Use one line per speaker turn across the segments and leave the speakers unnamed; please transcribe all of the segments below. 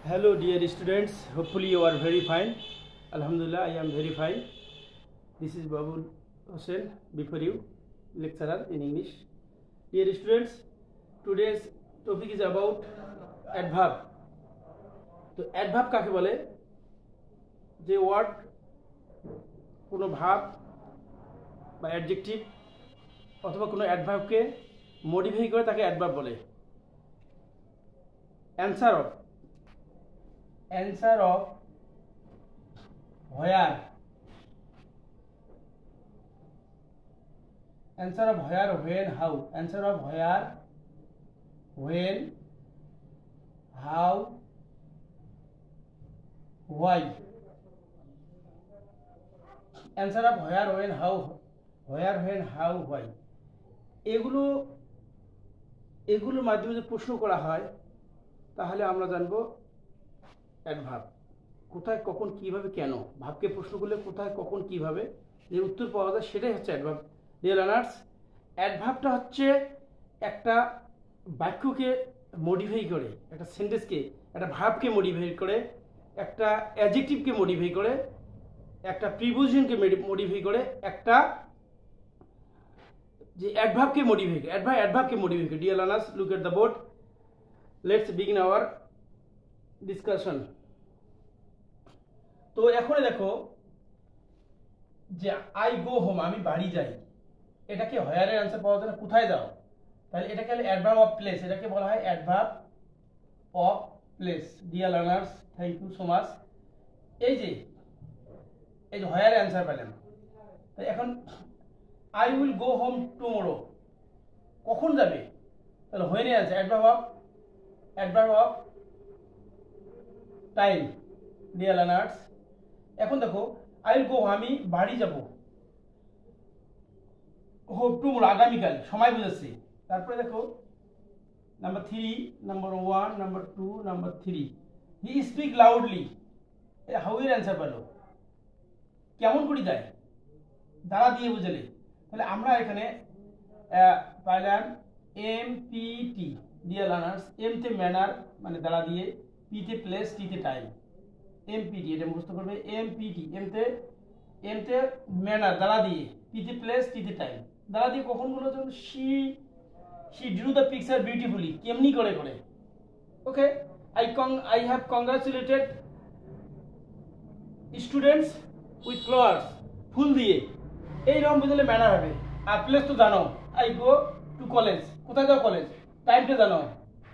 Hello dear students, hopefully you are very fine. Alhamdulillah, I am very fine. This is Babul Hussain before you, lecturer in English. Dear students, today's topic is about adverb. তো adverb কাকে বলে? যে word কোনো ভাব বা adjective অথবা কোনো অ্যাডভার্বকে modify করে তাকে অ্যাডভার্ব বলে। answer of where, answer of where, when, how, answer of where, when, how, why, answer of where, when, how, why, এগুলোর মাধ্যমে যদি প্রশ্ন করা হয় তাহলে আমরা জানবো অ্যাডভার্ব কোথায় কখন কিভাবে কেন, ভাবকে প্রশ্ন করলে কোথায় কখন কিভাবে যে উত্তর পাওয়া যায় সেটাই হচ্ছে অ্যাডভার্ব। ডিয়ার লার্নার্স, অ্যাডভার্বটা হচ্ছে একটা বাক্যকে মডিফাই করে, একটা সেন্টেন্সকে, একটা ভার্বকে মডিফাই করে, একটা অ্যাডজেক্টিভকে মডিফাই করে, একটা প্রিপোজিশনকে মডিফাই করে, একটা যে অ্যাডভার্বকে মডিফাই করে, অ্যাডভার্বকে মডিফাই করে। Dear learners, look at the board, let's begin hour discussion. তো এখন দেখো যে আই গো হোম, আমি বাড়ি যাই, এটাকে হোয়ারের आंसर পাওয়া যায় না, কোথায় যাও, তাহলে এটাকে অ্যাডভার্ব অফ প্লেস, এটাকে বলা হয় adverb of place. Dear learners, thank you so much. এই যে হোয়ারের आंसर পেলাম। তাই এখন I will go home tomorrow, কখন যাবে, তাহলে হোয়েন এর answer adverb of time. Dear learners, এখন দেখো আই উইল গো, আমি বাড়ি যাব, হোম টুমরো আগামীকাল, সময় বুঝাচ্ছি। তারপরে দেখো number 3, number 1, number 2, number 3, he speak loudly, how এর आंसर পেলো, কেমন করে যায়, দ্বারা দিয়ে বুঝালে। তাহলে আমরা এখানে পাইলাম এমপিটি। ডিয়ার লার্নার্স, এম তে ম্যানার মানে দ্বারা দিয়ে, পি তে প্লেস, টি তে টাইম, এমপিটি, এটা মুখস্থ করবে। এমপিটি, এম তে ম্যানার দ্বারা দিয়ে, পি তে প্লেস, টি তে টাইম, দ্বারা দিয়ে কখন বলো, যখন she drew the picture beautifully, কেমনি করে। ওকে, I have congratulated students with flowers, ফুল দিয়ে, এই রকম বুঝলে ম্যানার হবে। আর প্লেস তো জানো, I go to college, কোথায় যাও কলেজ, টাইমটা জানো,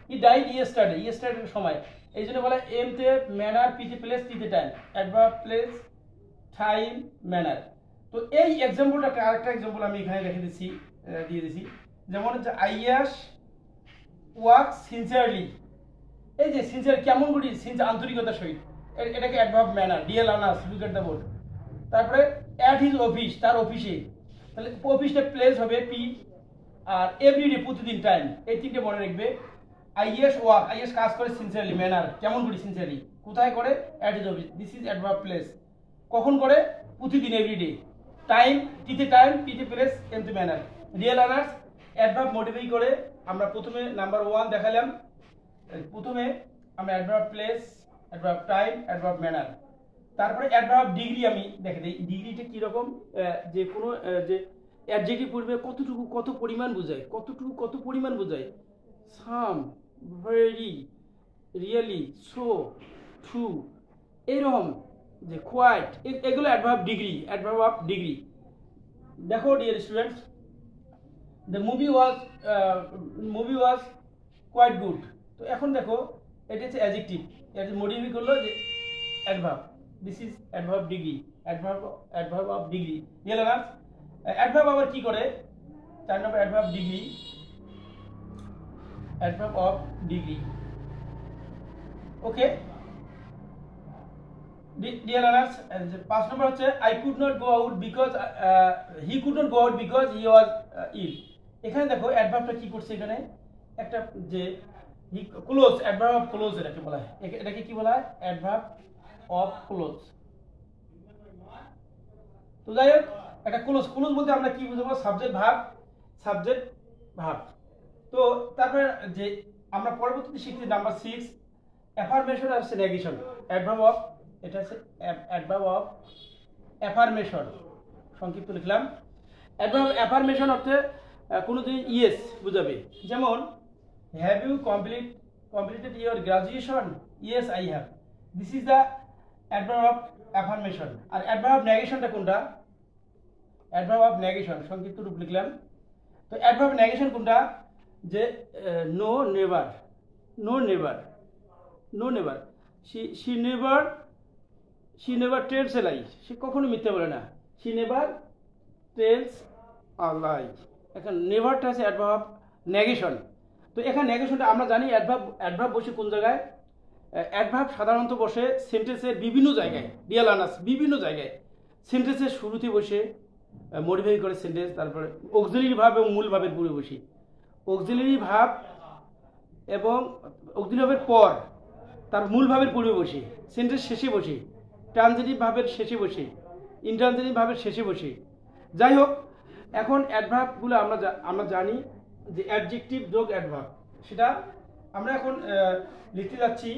he died yesterday সময়, এই জন্য বলে এম তে ম্যানার, পি তে প্লেস, টি তে time, adverb place time manner. তো এই এক্সাম্পলটা আরেকটা এক্সাম্পল আমি এখানে দিয়ে দিছি, যেমন হচ্ছে আইয়াস ওয়ার্ক সিনসিয়ারলি, এই যে সিনসিয়ার কেমন করি, সিনসিয়ার আন্তরিকতার সহিত, এটাকে adverb manner. Dear learners, look at the board. তারপরে অ্যাট হিজ অফিস, তার অফিসে, তাহলে অফিসটা প্লেস হবে পি, আর এভরিডে প্রতিদিন টাইম, এই তিনটে মনে রাখবে। আইএস ওয়ার্ক, আইএস কাজ করে, সিনসিয়ারলি ম্যানার কেমন করি, সিনসিয়ারলি কোথায় করে, at his office, this is adverb place, কখন করে, প্রতিদিন এভরিডে, টাইম, টিতে টাইম, পিতে প্লেস, এম তে manner. Deer learners, adverb modify করে আমরা প্রথমে নাম্বার 1 দেখালাম, প্রথমে আমরা adverb place, adverb time, adverb manner. তারপরে অ্যাডভার্ব ডিগ্রি আমি দেখে দিই, ডিগ্রিটা কীরকম, যে কোনো যে অ্যাডজেক্টিভ পূর্বে কতটুকু কত পরিমাণ বোঝায়, কত পরিমাণ বোঝায়, some, very, really, so, true, এইরকম যে কোয়াইট, এগুলো অ্যাডভার্ব অফ ডিগ্রি। দেখো dear students, the movie was quite good. তো এখন দেখো এটা হচ্ছে অ্যাডজেক্টিভ, এটা মডিফাই করলো যে adverb, this is adverb degree, adverb of degree. Dear learners, adverb আবার কি করে, 4 নম্বর adverb of degree. Okay dear learners, 5 নম্বর হচ্ছে I could not go out because, he could not go out because he was ill. এখানে দেখো অ্যাডভার্বটা কি করছে, এখানে একটা যে ক্লোজ, অ্যাডভার্ব অফ ক্লোজ এটাকে বলা হয়, এটাকে কি বলা হয়, অ্যাডভার্ব অফ ক্লোজ। তো যাই হোক, একটা ক্লোজ বলতে আমরা কি বুঝবো, সাবজেক্ট ভার্ব। তো তারপরে যে আমরা পরবর্তীতে শিখছি নাম্বার 6, অ্যাফার্মেশন আর নেগেশন। অ্যাডভার্ব অফ, এটা হচ্ছে অ্যাডভার্ব অফ অ্যাফার্মেশন, সংক্ষিপ্ত লিখলাম। অ্যাডভার্ব অ্যাফার্মেশন অর্থে কোনো দিন ইয়েস বুঝাবে। যেমন have you completed your graduation? Yes, I have. This is the adverb of affirmation. আর adverb of negation কোনটা? adverb of negation সংক্ষিপ্ত রূপ লিখলাম। তো adverb of negation কোনটা? যে no never, no never, no never, she never tells a lie, সে কখনো মিথ্যা বলে না। she never tells a lie। এখন নেভারটা আছে adverb of negation। তো এখানে নেগেশনটা আমরা জানি অ্যাডভার্ব বসে কোন জায়গায়। অ্যাডভার্ব সাধারণত বসে সেন্টেন্সের বিভিন্ন জায়গায়, রিয়েল আনার্স বিভিন্ন জায়গায়। সেন্টেন্সের শুরুতে বসে মডিফাই করে সেন্টেন্স, তারপরে অক্সিলারি ভাব এবং মূল ভাবের পূর্বে বসে, অক্সিলারি ভাব এবং অক্সিলারি ভাবের পর তার মূল ভাবের পূর্বে বসে, সেন্টেন্স শেষে বসে, ট্রানজিটিভ ভাবের শেষে বসে, ইনট্রানজিটিভ ভাবের শেষে বসে। যাই হোক, এখন অ্যাডভার্বগুলো আমরা জানি যে অ্যাডজেক্টিভ যোগ অ্যাডভার্ব, সেটা আমরা এখন লিখতে যাচ্ছি।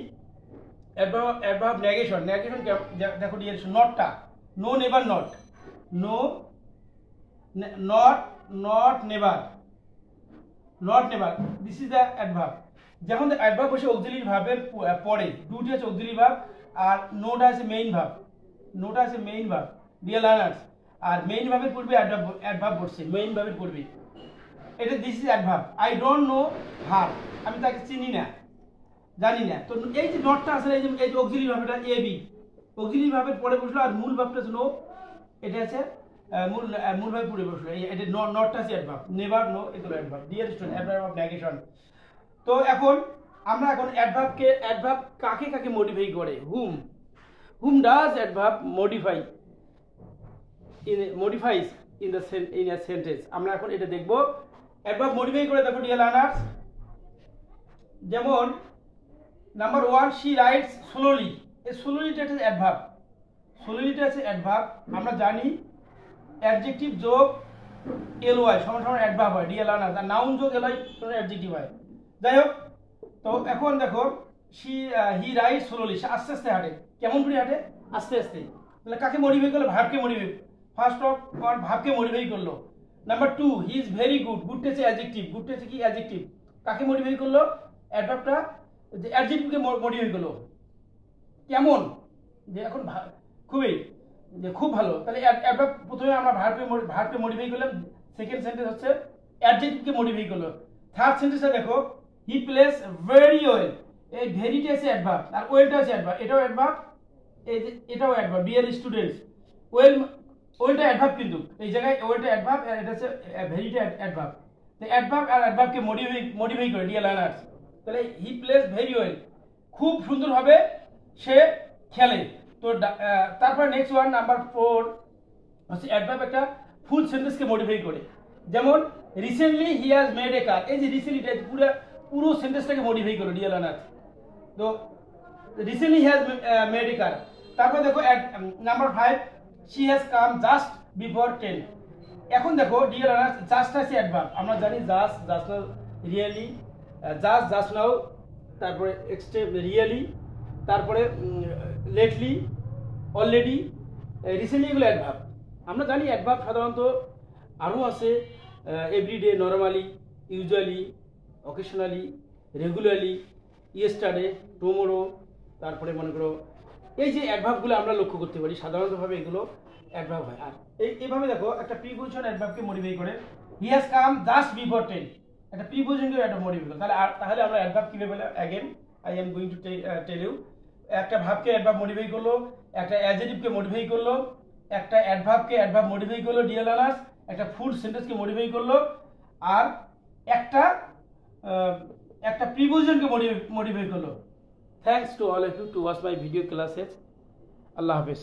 অ্যাডভার্ব নেগেশন, দেখো ডিয়ারেকশন, নটটা, no never not, no not never, not never, this is the adverb. যখন অ্যাডভার্ব বসে অক্সিলারি ভাবের পরে, ডুটি আছে অক্সিলারি ভাব আর নোটা আছে মেইন ভাব, নোটা আছে মেইন ভাব, রিয়েল আনার্স, আর মেইন ভাবের পূর্বে অ্যাডভার্ব বসছে, মেইন ভাবের পূর্বে। এটা this is adverb. I don't know her, আমি তাকে চিনি না, জানি না। তো এই যে নটটা আসলে এই যে অক্সিলারি ভাবটা এ বি, অক্সিলারি ভাবের পরে বসলো, আর মূল ভাবটা আছে নো, এটা আছে মূল ভাবে পড়ে বসলো। এটা নটটা আছে অ্যাডভার্ব, নেভার নো এগুলো adverb. Dear student, adverb of negation. তো এখন আমরা অ্যাডভার্ব কাকে কাকে মডিফাই করে, হুম does adverb modifies in a sentence। আমরা এখন এটা দেখব। অ্যাডভার্ব মডিফাই করে দেখো ডিয়ার লার্নার্স। যেমন নাম্বার 1, she writes slowly। এই স্লোলিটা আছে অ্যাডভার্ব, স্লোলিটা আছে অ্যাডভার্ব। আমরা জানি অ্যাডজেক্টিভ যোগ ly সমান সমান অ্যাডভার্ব হয় ডিয়ার লার্নার্স, আর নাউন যোগ ly সমান অ্যাডজেক্টিভ হয়। যাই হোক, তো এখন দেখো হি রাইটস স্লোলি, সে আস্তে আস্তে হাঁটে। কেমন করে হাঁটে? আস্তে আস্তে। তাহলে কাকে মডিফাই করলো? ভার্বকে মডিফাই, ফার্স্ট অফ অল ভার্বকে মডিফাই করলো। Number 2, he is very good, গুডটা হচ্ছে অ্যাডজেক্টিভ, গুডটা হচ্ছে কি অ্যাডজেক্টিভ। কাকে মডিফাই করলো? অ্যাডভার্বটা, যে অ্যাডজেক্টিভকে মডিফাই করলো। কেমন? যে এখন খুবই, যে খুব ভালো। তাহলে অ্যাডভার্ব প্রথমে আমরা ভার্বকে মডিফাই করলাম, সেকেন্ড সেন্টেন্স হচ্ছে অ্যাডজেক্টিভকে মডিফাই করলো। থার্ড সেন্টেন্সে দেখো হি প্লেস ভেরি ওয়েল, এই ভেরিটা আছে অ্যাডভার্ব আর ওয়েলটা আছে অ্যাডভার্ব, এটাও অ্যাডভার্ব, এই যে এটাও অ্যাডভার্ব। ডিয়ার স্টুডেন্টস, ওয়েলটা অ্যাডভার্ব, কিন্তু এই জায়গায় ওয়েলটা অ্যাডভার্ব আর এটা হচ্ছে ভেরিটা অ্যাডভার্ব। তো অ্যাডভার্ব আর অ্যাডভার্বকে মডিফাই করে ডিয়ার লার্নার্স। তাহলে হি প্লেস ভেরি ওয়েল, খুব সুন্দরভাবে সে খেলে। তো তারপর নেক্সট ওয়ান, নাম্বার 4 হচ্ছে অ্যাডভার্ব একটা ফুল সেন্টেন্সকে মডিফাই করে। যেমন recently he has made a car, এই যে রিসেন্টলিটা পুরো সেন্টেন্সটাকে মডিফাই করো ডিয়ার লার্নার্স। তো recently he has made a car. তারপর দেখো number 5, she has come just before 10। এখন দেখো ডিয়ার লার্নার্স, জাস্ট আছে অ্যাডভার্ব, আমরা জানি just now, really, just now, তারপরে রিয়েলি, তারপরে লেটলি, অলরেডি, রিসেন্টলি, এগুলো অ্যাডভার্ব। আমরা জানি অ্যাডভার্ব সাধারণত আরও আছে, everyday, normally, usually, occasionally, regularly, yesterday, tomorrow, তারপরে মনে করো এই যে অ্যাডভার্বগুলো আমরা লক্ষ্য করতে পারি, সাধারণতভাবে এগুলো অ্যাডভার্ব হয়। আর এইভাবে দেখো একটা প্রিপোজিশন অ্যাডভার্বকে মডিফাই করে। He has come just before 10, একটা প্রিপোজিশনকে অ্যাডভার্ব মডিফাই করে। তাহলে আমরা অ্যাডভার্ব কিভাবে বলে, again I am going to tell you. একটা ভাবকে অ্যাডভার্ব মডিফাই করলো, একটা অ্যাডজেক্টিভকে মডিফাই করলো, একটা অ্যাডভার্বকে অ্যাডভার্ব মডিফাই করলো ডিয়ার লার্নার্স, একটা ফুল সেন্টেন্সকে মডিফাই করলো, আর একটা প্রিপোজিশনকে মডিফাই করলো। Thanks to all of you to watch my video classes. আল্লাহ হাফেজ।